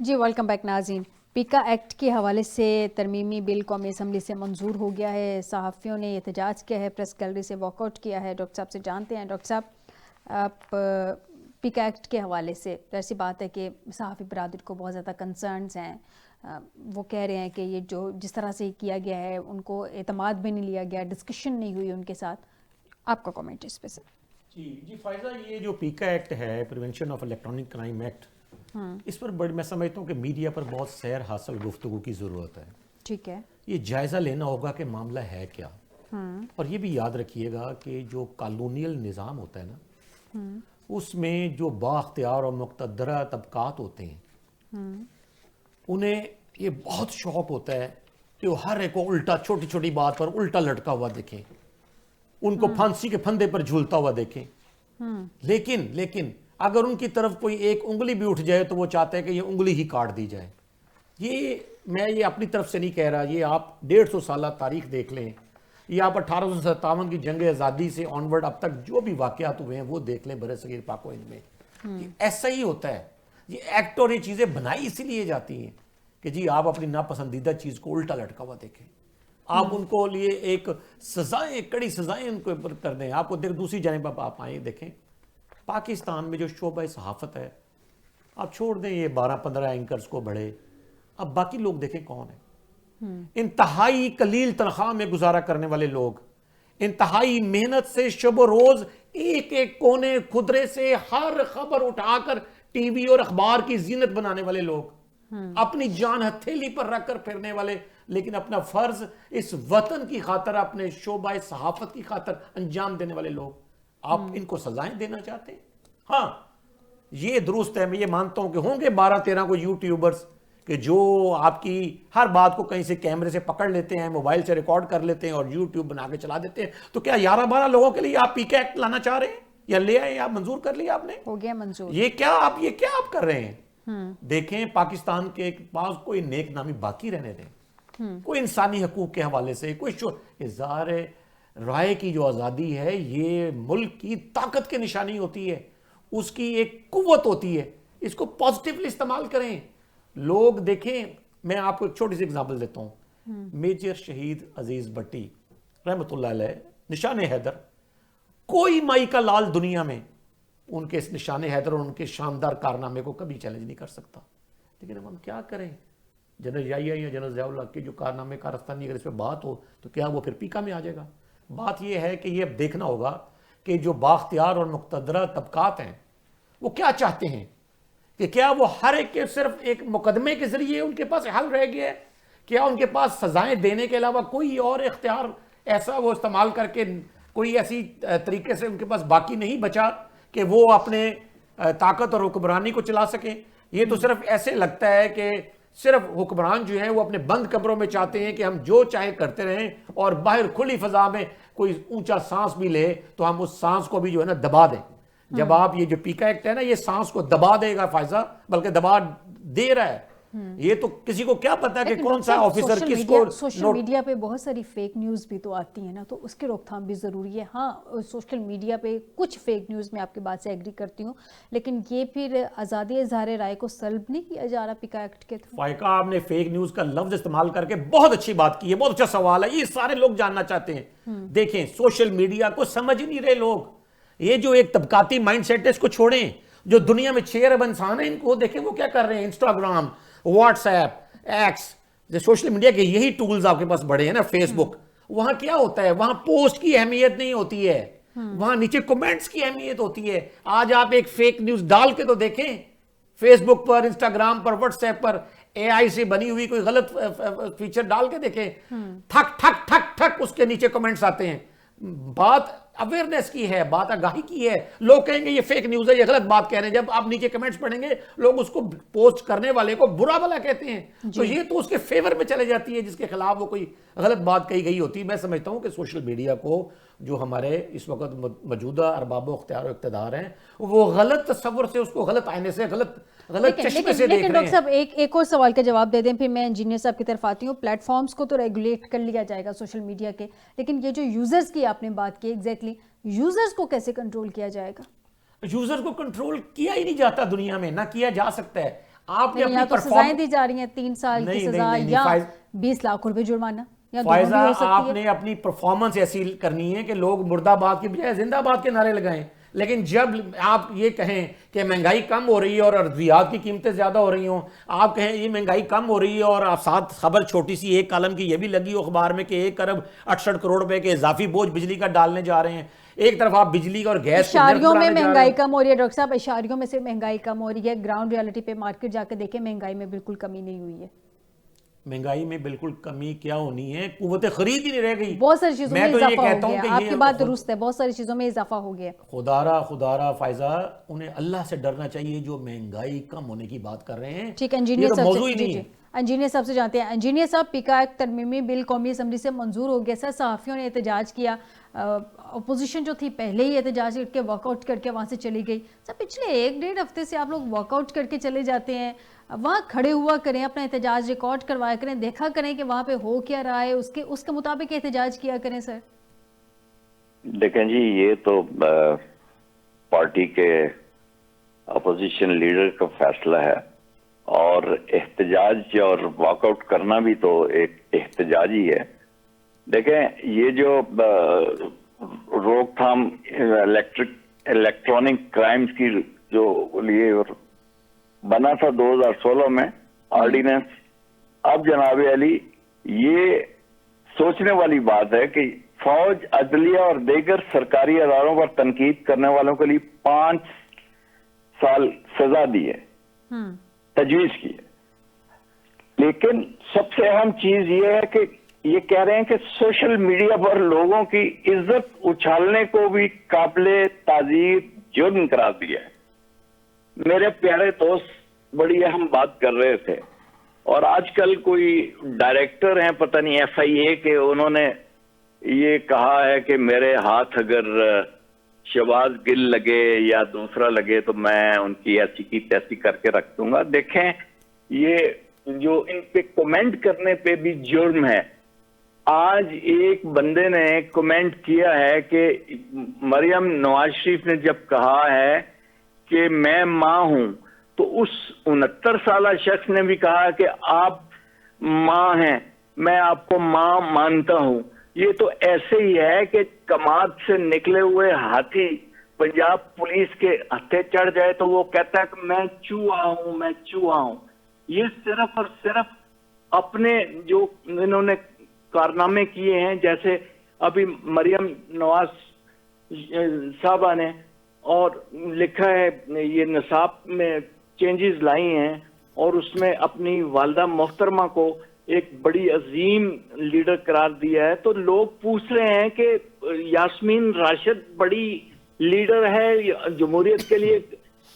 جی welcome back ناظرین. پیکا act کے حوالے سے ترمیمی بل قومی اسمبلی سے منظور ہو گیا ہے. صحافیوں نے احتجاج کیا ہے, پریس گیلری سے واک آؤٹ کیا ہے. ڈاکٹر صاحب سے جانتے ہیں. ڈاکٹر صاحب آپ پیکا ایکٹ کے حوالے سے ایسی بات ہے کہ صحافی برادری کو بہت زیادہ کنسرنز ہیں. وہ کہہ رہے ہیں کہ یہ جو جس طرح سے کیا گیا ہے ان کو اعتماد بھی نہیں لیا گیا, ڈسکشن نہیں ہوئی ان کے ساتھ. آپ کا کامنٹ اس پہ سے. جی فائزہ, یہ جو پیکا ایکٹ ہے, prevention of electronic crime act, اس پر میں سمجھتا ہوں کہ میڈیا پر بہت سیر حاصل گفتگو کی ضرورت ہے. ٹھیک ہے, یہ جائزہ لینا ہوگا کہ معاملہ ہے کیا. اور یہ بھی یاد رکھیے گا کہ جو کالونیل نظام ہوتا ہے نا, اس میں جو بااختیار اور مقتدرہ طبقات ہوتے ہیں, انہیں یہ بہت شوق ہوتا ہے کہ وہ ہر ایک کو الٹا, چھوٹی چھوٹی بات پر الٹا لٹکا ہوا دیکھیں, ان کو پھانسی کے پھندے پر جھولتا ہوا دیکھیں. لیکن اگر ان کی طرف کوئی ایک انگلی بھی اٹھ جائے تو وہ چاہتے ہیں کہ یہ انگلی ہی کاٹ دی جائے. میں یہ اپنی طرف سے نہیں کہہ رہا, یہ آپ 150 سالہ تاریخ دیکھ لیں, یہ آپ 1857 کی جنگ آزادی سے آنورڈ اب تک جو بھی واقعات ہوئے ہیں وہ دیکھ لیں برِ صغیر پاک و ہند میں. یہ ایسا ہی ہوتا ہے. یہ ایکٹ اور یہ چیزیں بنائی اسی لیے جاتی ہیں کہ جی آپ اپنی ناپسندیدہ چیز کو الٹا لٹکا ہوا دیکھیں, آپ ان کو لیے ایک سزائیں, کڑی سزائیں ان کو کر دیں. آپ کو دوسری جانب آپ آئیں دیکھیں, پاکستان میں جو شعبہ صحافت ہے, آپ چھوڑ دیں یہ 12-15 اینکرز کو بڑھے, اب باقی لوگ دیکھیں کون ہیں. انتہائی قلیل تنخواہ میں گزارا کرنے والے لوگ, انتہائی محنت سے شب و روز ایک ایک کونے خدرے سے ہر خبر اٹھا کر ٹی وی اور اخبار کی زینت بنانے والے لوگ, اپنی جان ہتھیلی پر رکھ کر پھرنے والے, لیکن اپنا فرض اس وطن کی خاطر, اپنے شعبہ صحافت کی خاطر انجام دینے والے لوگ, آپ ان کو سزائیں دینا چاہتے ہیں. ہاں یہ درست ہے, میں یہ مانتا ہوں کہ ہوں گے 12-13 کو یوٹیوبرز کہ جو آپ کی ہر بات کو کہیں سے کیمرے سے پکڑ لیتے ہیں, موبائل سے ریکارڈ کر لیتے ہیں اور یوٹیوب بنا کے چلا دیتے ہیں. تو کیا 11-12 لوگوں کے لیے آپ پیکا ایکٹ لانا چاہ رہے ہیں یا لے آئے, آپ منظور کر لیا آپ نے؟ ہو گیا منظور. یہ کیا آپ کر رہے ہیں؟ دیکھیں پاکستان کے پاس کوئی نیک نامی باقی رہنے دیں, کوئی انسانی حقوق کے حوالے سے کوئی اظہار رائے کی جو آزادی ہے یہ ملک کی طاقت کی نشانی ہوتی ہے, اس کی ایک قوت ہوتی ہے, اس کو پازیٹیولی استعمال کریں. لوگ دیکھیں, میں آپ کو ایک چھوٹی سی اگزامپل دیتا ہوں. میجر شہید عزیز بٹی رحمۃ اللہ علیہ, نشان حیدر, کوئی مائی کا لال دنیا میں ان کے اس نشان حیدر اور ان کے شاندار کارنامے کو کبھی چیلنج نہیں کر سکتا. لیکن اب ہم کیا کریں, جنرل ضیاء یا جنرل ضیاء اللہ کے جو کارنامے کارستانی اگر اس پہ بات ہو تو کیا وہ پھر پیکا میں آ جائے گا؟ بات یہ ہے کہ یہ اب دیکھنا ہوگا کہ جو بااختیار اور مقتدرہ طبقات ہیں وہ کیا چاہتے ہیں, کہ کیا وہ ہر ایک کے صرف ایک مقدمے کے ذریعے ان کے پاس حل رہ گیا ہے, کیا ان کے پاس سزائیں دینے کے علاوہ کوئی اور اختیار ایسا وہ استعمال کر کے کوئی ایسی طریقے سے ان کے پاس باقی نہیں بچا کہ وہ اپنے طاقت اور حکمرانی کو چلا سکیں. یہ تو صرف ایسے لگتا ہے کہ صرف حکمران جو ہیں وہ اپنے بند کمروں میں چاہتے ہیں کہ ہم جو چاہے کرتے رہیں, اور باہر کھلی فضا میں کوئی اونچا سانس بھی لے تو ہم اس سانس کو بھی جو ہے نا دبا دیں. جب آپ یہ جو پیکا ایکٹ ہے نا, یہ سانس کو دبا دے گا فائزہ, بلکہ دبا دے رہا ہے. یہ تو کسی کو کیا پتا کہ کون سا آفیسر کس کو. سوشل میڈیا پہ بہت ساری فیک نیوز بھی تو آتی ہیں نا, تو اس کی روک تھام بھی ضروری ہے. ہاں سوشل میڈیا پہ کچھ فیک نیوز میں آپ کی بات سے ایگری کرتی ہوں, لیکن یہ پھر آزادی اظہار رائے کو سلب نہیں کیا جا رہا پیکا ایکٹ کے تھرو. فائقہ, آپ نے فیک نیوز کا لفظ استعمال کر کے بہت اچھی بات کی ہے, بہت اچھا سوال ہے, یہ سارے لوگ جاننا چاہتے ہیں. دیکھیں سوشل میڈیا کو سمجھ ہی نہیں رہے لوگ. یہ جو ایک طبقاتی مائنڈ سیٹ ہے اس کو چھوڑیں. جو دنیا میں 6 ارب انسان ہیں ان کو دیکھیں وہ کیا کر رہے ہیں. Instagram, what's app, x, social media کے یہی ٹولز آپ کے پاس بڑے ہیں نا, فیس بک, وہاں کیا ہوتا ہے, وہاں پوسٹ کی اہمیت نہیں ہوتی ہے, وہاں نیچے کومنٹس کی اہمیت ہوتی ہے. آج آپ ایک فیک نیوز ڈال کے تو دیکھیں فیس بک پر, انسٹاگرام پر, واٹس ایپ پر اے آئی سے بنی ہوئی کوئی غلط فیچر ڈال کے دیکھیں, ٹھک ٹھک ٹھک ٹھک اس کے نیچے کومنٹس آتے ہیں. بات اویئرنیس کی ہے, بات آگاہی کی ہے. لوگ کہیں گے یہ فیک نیوز ہے, یہ غلط بات کہہ رہے ہیں. جب آپ نیچے کمنٹس پڑھیں گے لوگ اس کو پوسٹ کرنے والے کو برا بھلا کہتے ہیں, تو یہ تو اس کے فیور میں چلے جاتی ہے جس کے خلاف وہ کوئی غلط بات کہی گئی ہوتی ہے. میں سمجھتا ہوں کہ سوشل میڈیا کو جو ہمارے اس وقت موجودہ ارباب و اختیار و اقتدار ہیں وہ غلط تصور سے, اس کو غلط آئینے سے, غلط چشمے سے دیکھ رہے ہیں. ڈاکٹر صاحب ایک اور سوال کا جواب دے دیں, پھر میں انجینئر صاحب کی طرف آتی ہوں. پلیٹ فارمز کو تو ریگولیٹ کر لیا جائے گا سوشل میڈیا کے, لیکن یہ جو یوزرز کی آپ نے بات کی, ایگزیکٹلی یوزرز کو کیسے کنٹرول کیا جائے گا؟ یوزر کو کنٹرول کیا ہی نہیں جاتا دنیا میں, نہ کیا جا سکتا ہے. آپ نے یا اپنی تو سزائیں دی جا رہی ہیں 3 سال کی سزا یا 20 لاکھ روپے جرمانہ یا دونوں بھی فائزہ ہو سکتی آپ ہے. نے اپنی پرفارمنس ایسی کرنی ہے کہ لوگ مرد آباد کی بجائے زندہ آباد کے نعرے لگائیں. لیکن جب آپ یہ کہیں کہ مہنگائی کم ہو رہی ہے اور ادویات کی قیمتیں زیادہ ہو رہی ہوں, آپ کہیں یہ مہنگائی کم ہو رہی ہے اور آپ ساتھ خبر چھوٹی سی ایک کالم کی یہ بھی لگی ہو اخبار میں کہ 1 ارب 68 کروڑ روپے کے اضافی بوجھ بجلی کا ڈالنے جا رہے ہیں, ایک طرف آپ بجلی اور گیس کے نرخ اشاریوں میں بڑھانے جا رہے مہنگائی ہیں. کم ہو رہی ہے ڈاکٹر صاحب, اشاریوں میں سے مہنگائی کم ہو رہی ہے. گراؤنڈ ریالٹی پہ مارکیٹ جا کے دیکھیں مہنگائی میں بالکل کمی نہیں ہوئی ہے. مہنگائی میں بالکل کمی کیا ہونی ہے, قوت خرید ہی نہیں رہ گئی. بہت ساری چیزوں میں میں تو یہ اضافہ ہو کہتا ہوں گیا, کہ آپ یہ کی بات درست ہے, بہت ساری چیزوں میں اضافہ ہو گیا. خدارہ فائزہ انہیں اللہ سے ڈرنا چاہیے جو مہنگائی کم ہونے کی بات کر رہے ہیں. ٹھیک ہے, یہ انجینئر تو صاحب موضوع ہی سے, نہیں ہے. انجینئر صاحب سے جانتے ہیں. انجینئر صاحب, پیکا ایکٹ ترمیمی بل قومی اسمبلی سے منظور ہو گیا. سر صحافیوں نے احتجاج کیا, اپوزیشن جو تھی پہلے ہی احتجاج کر کے واک آؤٹ کر کے وہاں سے چلی گئی. سر پچھلے 1-1.5 ہفتے سے آپ لوگ واک آؤٹ کر کے چلے جاتے ہیں, وہاں کھڑے ہوا کریں, اپنا احتجاج ریکارڈ کروایا کریں, دیکھا کریں کہ وہاں پہ ہو کیا رہا ہے, اس کے مطابق احتجاج کیا کریں. سر دیکھیں جی, یہ تو پارٹی کے اپوزیشن لیڈر کا فیصلہ ہے, اور احتجاج اور واک آؤٹ کرنا بھی تو ایک احتجاج ہی ہے. دیکھیں, یہ جو روک تھام الیکٹرانک کرائمز کی جو لیے بنا تھا 2016 میں آرڈیننس, اب جناب علی یہ سوچنے والی بات ہے کہ فوج, عدلیہ اور دیگر سرکاری اداروں پر تنقید کرنے والوں کے لیے 5 سال سزا دی ہے, تجویز کی ہے. لیکن سب سے اہم چیز یہ ہے کہ یہ کہہ رہے ہیں کہ سوشل میڈیا پر لوگوں کی عزت اچھالنے کو بھی قابل تعزیر جرم قرار دیا ہے. میرے پیارے دوست بڑی اہم بات کر رہے تھے, اور آج کل کوئی ڈائریکٹر ہیں پتہ نہیں FIA کے, انہوں نے یہ کہا ہے کہ میرے ہاتھ اگر شہباز گل لگے یا دوسرا لگے تو میں ان کی ایسی کی تیسی کر کے رکھ دوں گا. دیکھیں, یہ جو ان پہ کومنٹ کرنے پہ بھی جرم ہے. آج ایک بندے نے کومنٹ کیا ہے کہ مریم نواز شریف نے جب کہا ہے کہ میں ماں ہوں, تو اس 69 سالہ شخص نے بھی کہا کہ آپ ماں ہیں, میں آپ کو ماں مانتا ہوں. یہ تو ایسے ہی ہے کہ کماد سے نکلے ہوئے ہاتھی پنجاب پولیس کے ہتھے چڑھ جائے تو وہ کہتا ہے کہ میں چوہا ہوں, میں چوہا ہوں. یہ صرف اور صرف اپنے جو انہوں نے کارنامے کیے ہیں, جیسے ابھی مریم نواز صاحبہ نے اور لکھا ہے یہ نصاب میں چینجز لائی ہیں, اور اس میں اپنی والدہ محترمہ کو ایک بڑی عظیم لیڈر قرار دیا ہے. تو لوگ پوچھ رہے ہیں کہ یاسمین راشد بڑی لیڈر ہے جمہوریت کے لیے,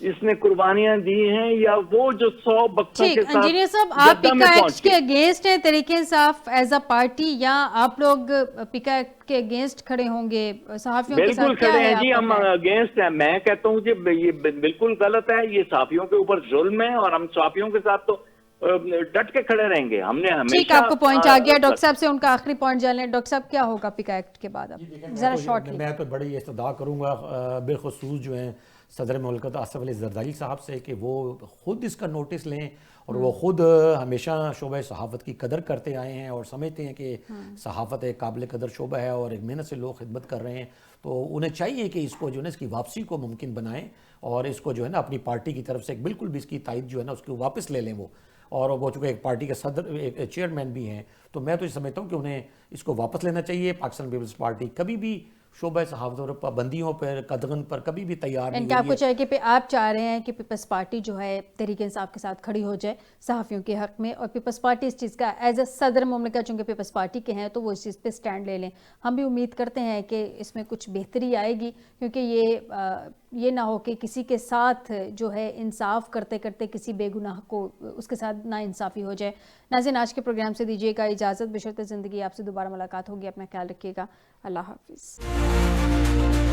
اس نے قربانیاں دی ہیں, یا وہ جو 100 بچوں کے ساتھ انجینئر صاحب, آپ پیکا ایکٹ کے اگینسٹ ہیں Tehreek Insaf as a party, یا آپ لوگ پیکا ایکٹ کے اگینسٹ کھڑے ہوں گے صحافیوں کے ساتھ؟ بالکل کھڑے ہیں جی, ہم اگینسٹ ہیں. میں کہتا ہوں کہ یہ بالکل غلط ہے, یہ صحافیوں کے اوپر ظلم ہے, اور ہم صحافیوں کے ساتھ تو ڈٹ کے کھڑے رہیں گے. ہم نے ہمیشہ, ٹھیک, آپ کو پوائنٹ آ گیا. ڈاکٹر صاحب سے ان کا آخری پوائنٹ جان لیں. ڈاکٹر صاحب, کیا ہوگا پیکا ایکٹ کے بعد؟ اب ذرا شارٹلی. میں تو بڑی استدعا کروں گا بالخصوص جو ہیں صدر مملکت آصف علی زرداری صاحب سے کہ وہ خود اس کا نوٹس لیں, اور وہ خود ہمیشہ شعبہ صحافت کی قدر کرتے آئے ہیں اور سمجھتے ہیں کہ صحافت ایک قابل قدر شعبہ ہے اور ایک محنت سے لوگ خدمت کر رہے ہیں. تو انہیں چاہیے کہ اس کو جو ہے نا اس کی واپسی کو ممکن بنائیں, اور اس کو جو ہے نا اپنی پارٹی کی طرف سے بالکل بھی اس کی تائید جو ہے نا اس کو واپس لے لیں وہ. اور وہ چونکہ ایک پارٹی کے صدر, ایک چیئرمین بھی ہیں, تو میں تو یہ سمجھتا ہوں کہ انہیں اس کو واپس لینا چاہیے. پاکستان پیپلز پارٹی کبھی بھی شعبہ صحافت اور پابندیوں پر, قدغن پر کبھی بھی تیار نہیں ہوئی ہے. آپ کو چاہیے کہ آپ چاہ رہے ہیں کہ پیپلز پارٹی جو ہے تحریک انصاف کے ساتھ کھڑی ہو جائے صحافیوں کے حق میں, اور پیپلز پارٹی اس چیز کا ایز اے صدر مملکت چونکہ پیپلز پارٹی کے ہیں تو وہ اس چیز پہ سٹینڈ لے لیں. ہم بھی امید کرتے ہیں کہ اس میں کچھ بہتری آئے گی, کیونکہ یہ نہ ہو کہ کسی کے ساتھ جو ہے انصاف کرتے کرتے کسی بے گناہ کو اس کے ساتھ نا انصافی ہو جائے. ناظرین, آج کے پروگرام سے دیجیے گا اجازت. بشرط زندگی آپ سے دوبارہ ملاقات ہوگی. اپنا خیال رکھیے گا. اللہ حافظ.